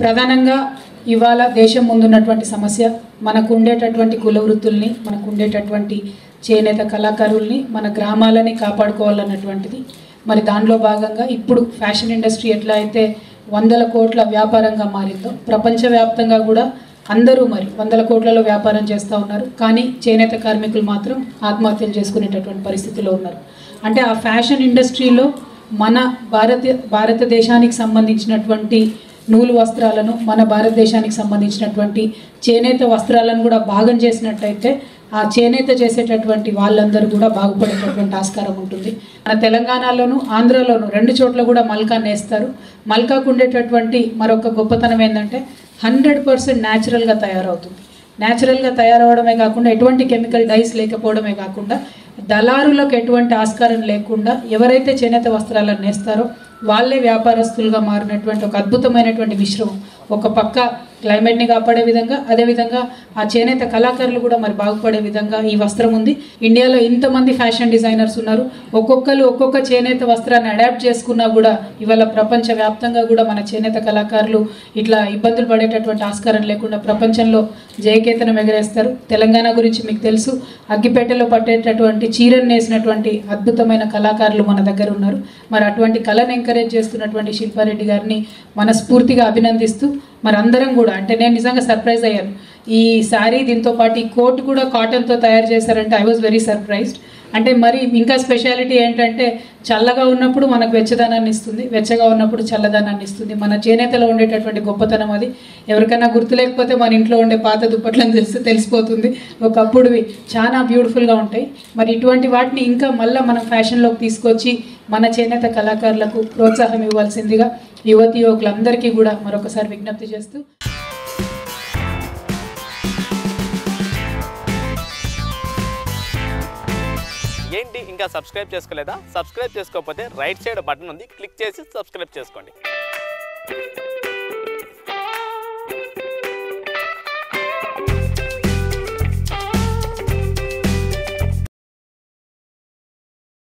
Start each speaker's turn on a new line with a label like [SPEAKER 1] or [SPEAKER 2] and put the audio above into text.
[SPEAKER 1] ప్రధానంగా ఇవాళ దేశం ముందున్నటువంటి సమస్య మనకు ఉండేటటువంటి కుల వృత్తుల్ని, మనకు ఉండేటటువంటి చేనేత కళాకారుల్ని, మన గ్రామాలని కాపాడుకోవాలన్నటువంటిది. మరి దానిలో భాగంగా ఇప్పుడు ఫ్యాషన్ ఇండస్ట్రీ ఎట్లా అయితే 100 కోట్ల వ్యాపారంగా మారిందో, ప్రపంచవ్యాప్తంగా కూడా అందరూ మరి 100 కోట్లలో వ్యాపారం చేస్తూ ఉన్నారు. కానీ చేనేత కార్మికులు మాత్రం ఆత్మహత్యలు చేసుకునేటటువంటి పరిస్థితిలో ఉన్నారు. అంటే ఆ ఫ్యాషన్ ఇండస్ట్రీలో మన భారతదేశానికి సంబంధించినటువంటి నూలు వస్త్రాలను, మన భారతదేశానికి సంబంధించినటువంటి చేనేత వస్త్రాలను కూడా భాగం చేసినట్టయితే ఆ చేనేత చేసేటటువంటి వాళ్ళందరూ కూడా బాగుపడేటటువంటి ఆస్కారం ఉంటుంది. మన తెలంగాణలోను, ఆంధ్రలోను 2 చోట్ల కూడా మల్కాన్ని వేస్తారు. మల్కాకు ఉండేటటువంటి మరొక గొప్పతనం ఏంటంటే 100% న్యాచురల్గా తయారవుతుంది. న్యాచురల్గా తయారవడమే కాకుండా ఎటువంటి కెమికల్ డైస్ లేకపోవడమే కాకుండా దళారులకు ఎటువంటి ఆస్కారం లేకుండా ఎవరైతే చేనేత వస్త్రాలను నేస్తారో వాళ్ళే వ్యాపారస్తులుగా మారినటువంటి ఒక అద్భుతమైనటువంటి మిశ్రమం. ఒక పక్క క్లైమేట్ని కాపాడే విధంగా, అదేవిధంగా ఆ చేనేత కళాకారులు కూడా మరి బాగుపడే విధంగా ఈ వస్త్రం ఉంది. ఇండియాలో ఇంతమంది ఫ్యాషన్ డిజైనర్స్ ఉన్నారు. ఒక్కొక్కరు ఒక్కొక్క చేనేత వస్త్రాన్ని అడాప్ట్ చేసుకున్నా కూడా ఇవాళ ప్రపంచవ్యాప్తంగా కూడా మన చేనేత కళాకారులు ఇట్లా ఇబ్బందులు పడేటటువంటి ఆస్కారం లేకుండా ప్రపంచంలో జయకేతనం ఎగరేస్తారు. తెలంగాణ గురించి మీకు తెలుసు, అగ్గిపేటలో పట్టేటటువంటి చీరను నేసినటువంటి అద్భుతమైన కళాకారులు మన దగ్గర ఉన్నారు. మరి అటువంటి కళను ఎంకరేజ్ చేస్తున్నటువంటి శిల్పారెడ్డి గారిని మనస్ఫూర్తిగా అభినందిస్తూ మరి అందరం కూడా, అంటే నేను నిజంగా సర్ప్రైజ్ అయ్యాను. ఈ శారీ దీంతో పాటు ఈ కోట్ కూడా కాటన్తో తయారు చేశారంటే ఐ వాజ్ వెరీ సర్ప్రైజ్డ్. అంటే మరి ఇంకా స్పెషాలిటీ ఏంటంటే చల్లగా ఉన్నప్పుడు మనకు వెచ్చదనాన్ని ఇస్తుంది, వెచ్చగా ఉన్నప్పుడు చల్లదనాన్ని ఇస్తుంది. మన చేనేతలో ఉండేటటువంటి గొప్పతనం అది. ఎవరికైనా గుర్తు లేకపోతే మన ఇంట్లో ఉండే పాత దుప్పట్లను తెలిసిపోతుంది. ఒకప్పుడువి చాలా బ్యూటిఫుల్గా ఉంటాయి. మరి ఇటువంటి వాటిని ఇంకా మళ్ళీ మనం ఫ్యాషన్లోకి తీసుకొచ్చి మన చేనేత కళాకారులకు ప్రోత్సాహం ఇవ్వాల్సిందిగా యువతి యువకులందరికీ కూడా మరొకసారి విజ్ఞప్తి చేస్తూ,
[SPEAKER 2] ఏంటి ఇంకా సబ్స్క్రైబ్ చేసుకోలేదా? సబ్స్క్రైబ్ చేసుకోకపోతే రైట్ సైడ్ బటన్ ఉంది, క్లిక్ చేసి సబ్స్క్రైబ్ చేసుకోండి.